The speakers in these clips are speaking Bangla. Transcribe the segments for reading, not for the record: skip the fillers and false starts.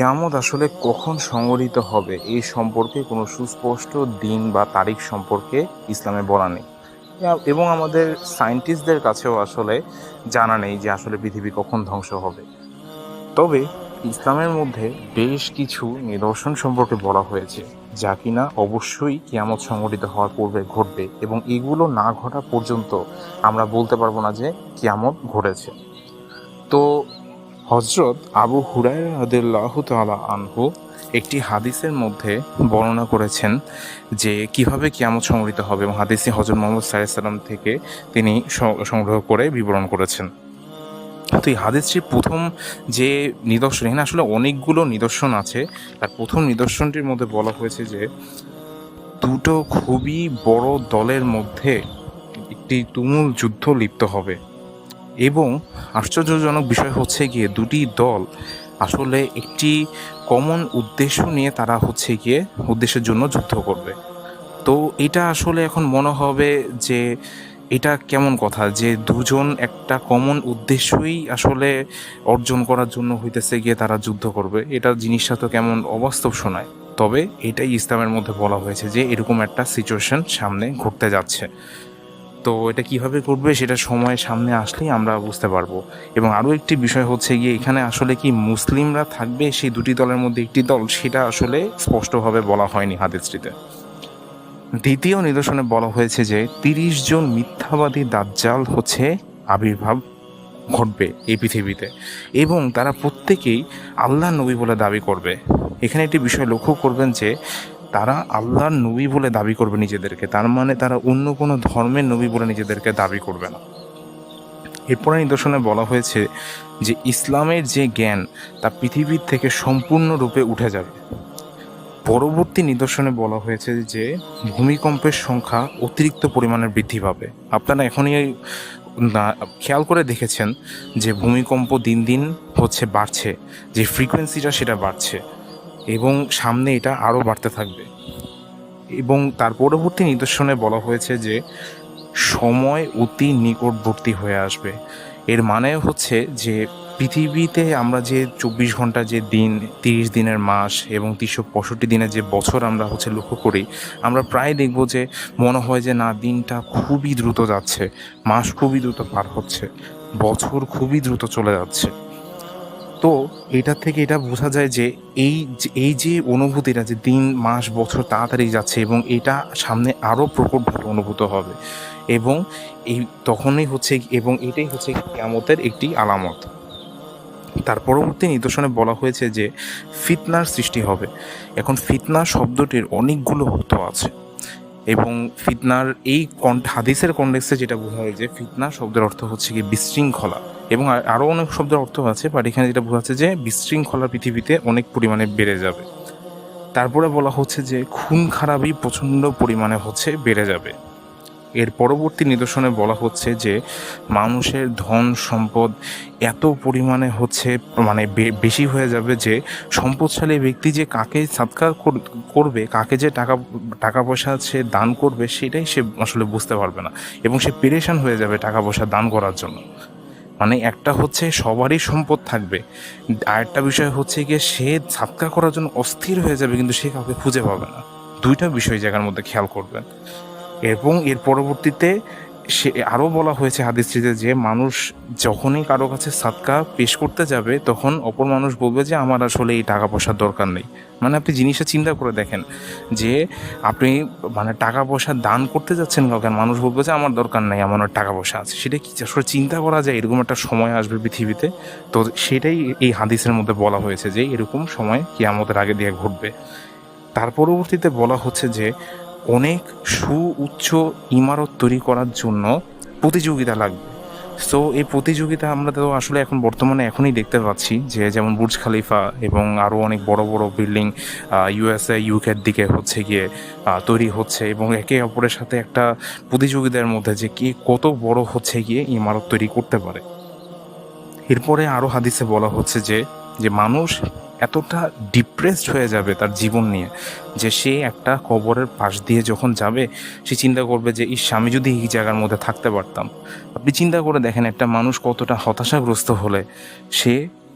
কিয়ামত আসলে কখন সংঘটিত হবে এই সম্পর্কে কোনো সুস্পষ্ট দিন বা তারিখ সম্পর্কে ইসলামে বলা নেই। এবং আমাদের সায়েন্টিস্টদের কাছেও আসলে জানা নেই যে আসলে পৃথিবী কখন ধ্বংস হবে। তবে ইসলামের মধ্যে বেশ কিছু নিদর্শন সম্পর্কে বলা হয়েছে যা কিনা অবশ্যই কিয়ামত সংঘটিত হওয়ার পূর্বে ঘটবে, এবং এগুলো না ঘটা পর্যন্ত আমরা বলতে পারবো না যে কিয়ামত ঘটেছে। তো হজরত আবু হুরায়রা রাদিয়াল্লাহু তাআলা আনহু একটি হাদিসের মধ্যে বর্ণনা করেছেন যে কিভাবে কিয়ামত সংঘটিত হবে, এবং হাদিসটি হযরত মুহাম্মদ সাল্লাল্লাহু আলাইহি সাল্লাম থেকে তিনি সংগ্রহ করে বিবরণ করেছেন। তো এই হাদিসটির প্রথম যে নিদর্শন, এখানে আসলে অনেকগুলো নিদর্শন আছে। তার প্রথম নিদর্শনটির মধ্যে বলা হয়েছে যে দুটো খুবই বড় দলের মধ্যে একটি তুমুল যুদ্ধ লিপ্ত হবে, এবং আশ্চর্যজনক বিষয় হচ্ছে গিয়ে দুটি দল আসলে একটি কমন উদ্দেশ্য নিয়ে তারা উদ্দেশ্যের জন্য যুদ্ধ করবে। তো এটা আসলে এখন মনে হবে যে এটা কেমন কথা যে দুজন একটা কমন উদ্দেশ্যই আসলে অর্জন করার জন্য তারা যুদ্ধ করবে। এটা জিনিসটা তো কেমন অবাস্তব শোনায়। তবে এটাই ইসলামের মধ্যে বলা হয়েছে যে এরকম একটা সিচুয়েশন সামনে ঘটতে যাচ্ছে। তো এটা কিভাবে করবে সেটা সময়ের সামনে আসলেই আমরা বুঝতে পারবো। এবং আরও একটি বিষয় হচ্ছে গিয়ে এখানে আসলে কি মুসলিমরা থাকবে সেই দুটি দলের মধ্যে একটি দল, সেটা আসলে স্পষ্টভাবে বলা হয়নি হাদিসটিতে। দ্বিতীয় নিদর্শনে বলা হয়েছে যে ৩০ জন মিথ্যাবাদী দাজ্জাল আবির্ভাব ঘটবে এই পৃথিবীতে, এবং তারা প্রত্যেকেই আল্লাহর নবী বলে দাবি করবে। এখানে একটি বিষয় লক্ষ্য করবেন যে তারা আল্লাহর নবী বলে দাবি করবে নিজেদেরকে, তার মানে তারা অন্য কোনো ধর্মের নবী বলে নিজেদেরকে দাবি করবে না। এরপরে নিদর্শনে বলা হয়েছে যে ইসলামের যে জ্ঞান তা পৃথিবীর থেকে সম্পূর্ণরূপে উঠে যাবে। পরবর্তী নিদর্শনে বলা হয়েছে যে ভূমিকম্পের সংখ্যা অতিরিক্ত পরিমাণে বৃদ্ধি পাবে। আপনারা এখনই খেয়াল করে দেখেছেন যে ভূমিকম্প দিন দিন বাড়ছে, যে ফ্রিকোয়েন্সিটা সেটা বাড়ছে, এবং সামনে এটা আরও বাড়তে থাকবে। এবং তার পরবর্তী নিদর্শনে বলা হয়েছে যে সময় অতি নিকটবর্তী হয়ে আসবে। এর মানে হচ্ছে যে পৃথিবীতে আমরা যে ২৪ ঘন্টা যে দিন, ৩০ দিনের মাস এবং ৩৬৫ দিনের যে বছর আমরা লক্ষ্য করি, আমরা প্রায় দেখব যে মনে হয় যে না, দিনটা খুবই দ্রুত যাচ্ছে, মাস খুবই দ্রুত পার হচ্ছে, বছর খুবই দ্রুত চলে যাচ্ছে। তো এটা থেকে এটা বোঝা যায় যে এই যে অনুভূতিটা যে দিন মাস বছর তাড়াতাড়ি যাচ্ছে, এবং এটা সামনে আরও প্রকটভাবে অনুভূত হবে, এবং এই তখনই এবং এটাই কিয়ামতের একটি আলামত। তার পরবর্তী নিদর্শনে বলা হয়েছে যে ফিতনার সৃষ্টি হবে। এখন ফিতনা শব্দটির অনেকগুলো অর্থ আছে, এবং ফিতনার এই হাদিসের কনটেক্সটে যেটা বোঝা হয় যে ফিতনা শব্দের অর্থ বিশৃঙ্খলা, এবং আরও অনেক শব্দের অর্থ আছে, বাট এখানে যেটা বোঝাচ্ছে যে বিশৃঙ্খলা পৃথিবীতে অনেক পরিমাণে বেড়ে যাবে। তারপরে বলা হচ্ছে যে খুন খারাপি প্রচণ্ড পরিমাণে বেড়ে যাবে। এর পরবর্তী নিদর্শনে বলা হচ্ছে যে মানুষের ধন সম্পদ এত পরিমাণে মানে বেশি হয়ে যাবে যে সম্পদশালী ব্যক্তি যে কাকে সাদকা করবে, কাকে যে টাকা পয়সা সে দান করবে, সেটাই সে আসলে বুঝতে পারবে না, এবং সে পেরেশান হয়ে যাবে টাকা পয়সা দান করার জন্য। মানে একটা সবারই সম্পদ থাকবে, আরেকটা বিষয় গিয়ে সে সাদকা করার জন্য অস্থির হয়ে যাবে, কিন্তু সে কাউকে খুঁজে পাবে না। দুইটা বিষয় জায়গার মধ্যে খেয়াল করবেন। এবং এর পরবর্তীতে সে আরও বলা হয়েছে হাদিসটিতে যে মানুষ যখনই কারো কাছে সাদকা পেশ করতে যাবে, তখন অপর মানুষ বলবে যে আমার আসলে এই টাকা পয়সার দরকার নেই। মানে আপনি জিনিসটা চিন্তা করে দেখেন যে আপনি মানে টাকা পয়সা দান করতে যাচ্ছেন কাউকে, মানুষ বলবে যে আমার দরকার নেই, আমার টাকা পয়সা আছে। সেটা কি আসলে চিন্তা করা যায় এরকম একটা সময় আসবে পৃথিবীতে? তো সেটাই এই হাদিসের মধ্যে বলা হয়েছে যে এরকম সময় কিয়ামতের আগে দিয়ে ঘটবে। তার পরবর্তীতে বলা হচ্ছে যে অনেক উচ্চ ইমারত তৈরি করার জন্য প্রতিযোগিতা লাগবে। সো এই প্রতিযোগিতা আমরা তো আসলে এখন বর্তমানে এখনই দেখতে পাচ্ছি যে যেমন বুর্জ খলিফা এবং আরও অনেক বড় বড় বিল্ডিং ইউএসএ ইউকের দিকে গিয়ে তৈরি হচ্ছে, এবং একে অপরের সাথে একটা প্রতিযোগিতার মধ্যে যে কে কত বড় গিয়ে ইমারত তৈরি করতে পারে। এরপরে আরও হাদিসে বলা হচ্ছে যে যে মানুষ এতটা ডিপ্রেসড হয়ে যাবে তার জীবন নিয়ে যে সে একটা কবরের পাশ দিয়ে যখন যাবে, সে চিন্তা করবে যে আমি যদি এই জায়গার মধ্যে থাকতে পারতাম। আপনি চিন্তা করে দেখেন একটা মানুষ কতটা হতাশাগ্রস্ত হলে সে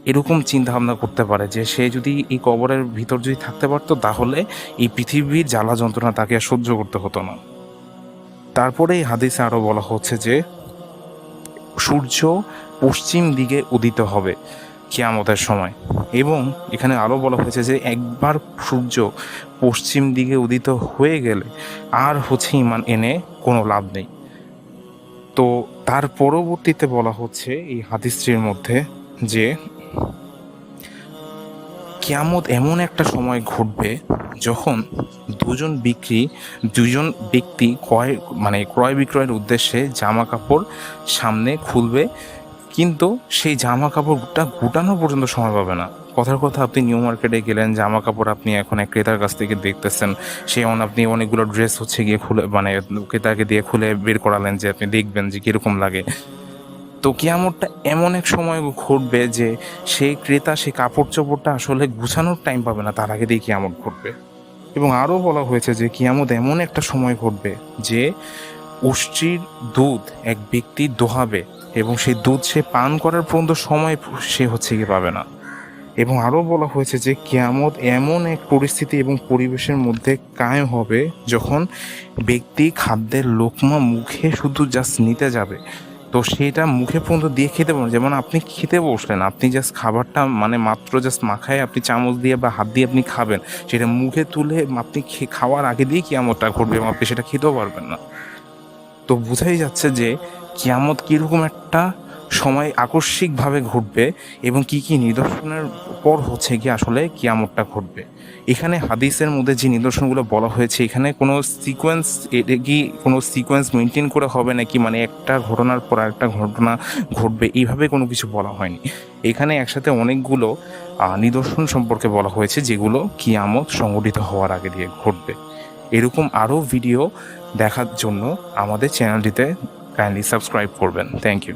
এরকম চিন্তা ভাবনা করতে পারে যে সে যদি এই কবরের ভিতর যদি থাকতে পারতো তাহলে এই পৃথিবীর জ্বালা যন্ত্রণা তাকে আর সহ্য করতে হতো না। তারপরে এই হাদিসে আরও বলা হচ্ছে যে সূর্য পশ্চিম দিকে উদিত হবে কিয়ামতের সময়, এবং এখানে আরও বলা হয়েছে যে একবার সূর্য পশ্চিম দিকে উদিত হয়ে গেলে আর ঈমান এনে কোনো লাভ নেই। তো তার পরবর্তীতে বলা হচ্ছে এই হাদিসটির মধ্যে যে কিয়ামত এমন একটা সময় ঘটবে যখন দুজন ব্যক্তি ক্রয় বিক্রয়ের উদ্দেশ্যে জামা কাপড় সামনে খুলবে, কিন্তু সেই জামা কাপড়টা গুটানো পর্যন্ত সময় পাবে না। কথার কথা, আপনি নিউ মার্কেটে গেলেন, জামা কাপড় আপনি এখন এক ক্রেতার কাছ থেকে দেখতেছেন, আপনি অনেকগুলো ড্রেস গিয়ে খুলে ক্রেতাকে দিয়ে খুলে বের করালেন যে আপনি দেখবেন যে কীরকম লাগে। তো কিয়ামতটা এমন এক সময় ঘটবে যে সেই ক্রেতা সেই কাপড় চোপড়টা আসলে গুছানোর টাইম পাবে না, তার আগে দিয়ে কিয়ামত ঘটবে। এবং আরও বলা হয়েছে যে কিয়ামত এমন একটা সময় ঘটবে যে উষ্ট্রির দুধ এক ব্যক্তি দোহাবে এবং সেই দুধ সে পান করার পর্যন্ত সময় সে গিয়ে পাবে না। এবং আরও বলা হয়েছে যে কিয়ামত এমন এক পরিস্থিতি এবং পরিবেশের মধ্যে কায়েম হবে যখন ব্যক্তি খাদ্যের লোকমা মুখে শুধু জাস্ট নিতে যাবে, তো সেটা মুখে পর্যন্ত দিয়ে খেতে পারেন। যেমন আপনি খেতে বসলেন, আপনি জাস্ট খাবারটা মাত্র জাস্ট মাখায় আপনি চামচ দিয়ে বা হাত দিয়ে আপনি খাবেন, সেটা মুখে তুলে আপনি খাওয়ার আগে দিয়ে কিয়ামতটা ঘটবে এবং আপনি সেটা খেতেও পারবেন না। তো বোঝাই যাচ্ছে যে কিয়ামত কীরকম একটা সময় আকস্মিকভাবে ঘটবে এবং কি কি নিদর্শনের পর আসলে কিয়ামতটা ঘটবে। এখানে হাদিসের মধ্যে যে নিদর্শনগুলো বলা হয়েছে, এখানে কোনো সিকোয়েন্স মেনটেন করে হবে নাকি, একটা ঘটনার পর একটা ঘটনা ঘটবে এইভাবে কোনো কিছু বলা হয়নি। এখানে একসাথে অনেকগুলো নিদর্শন সম্পর্কে বলা হয়েছে যেগুলো কিয়ামত সংঘটিত হওয়ার আগে দিয়ে ঘটবে। এরকম আরও ভিডিও দেখার জন্য আমাদের চ্যানেলটিতে কাইন্ডলি সাবস্ক্রাইব করবেন। Thank you.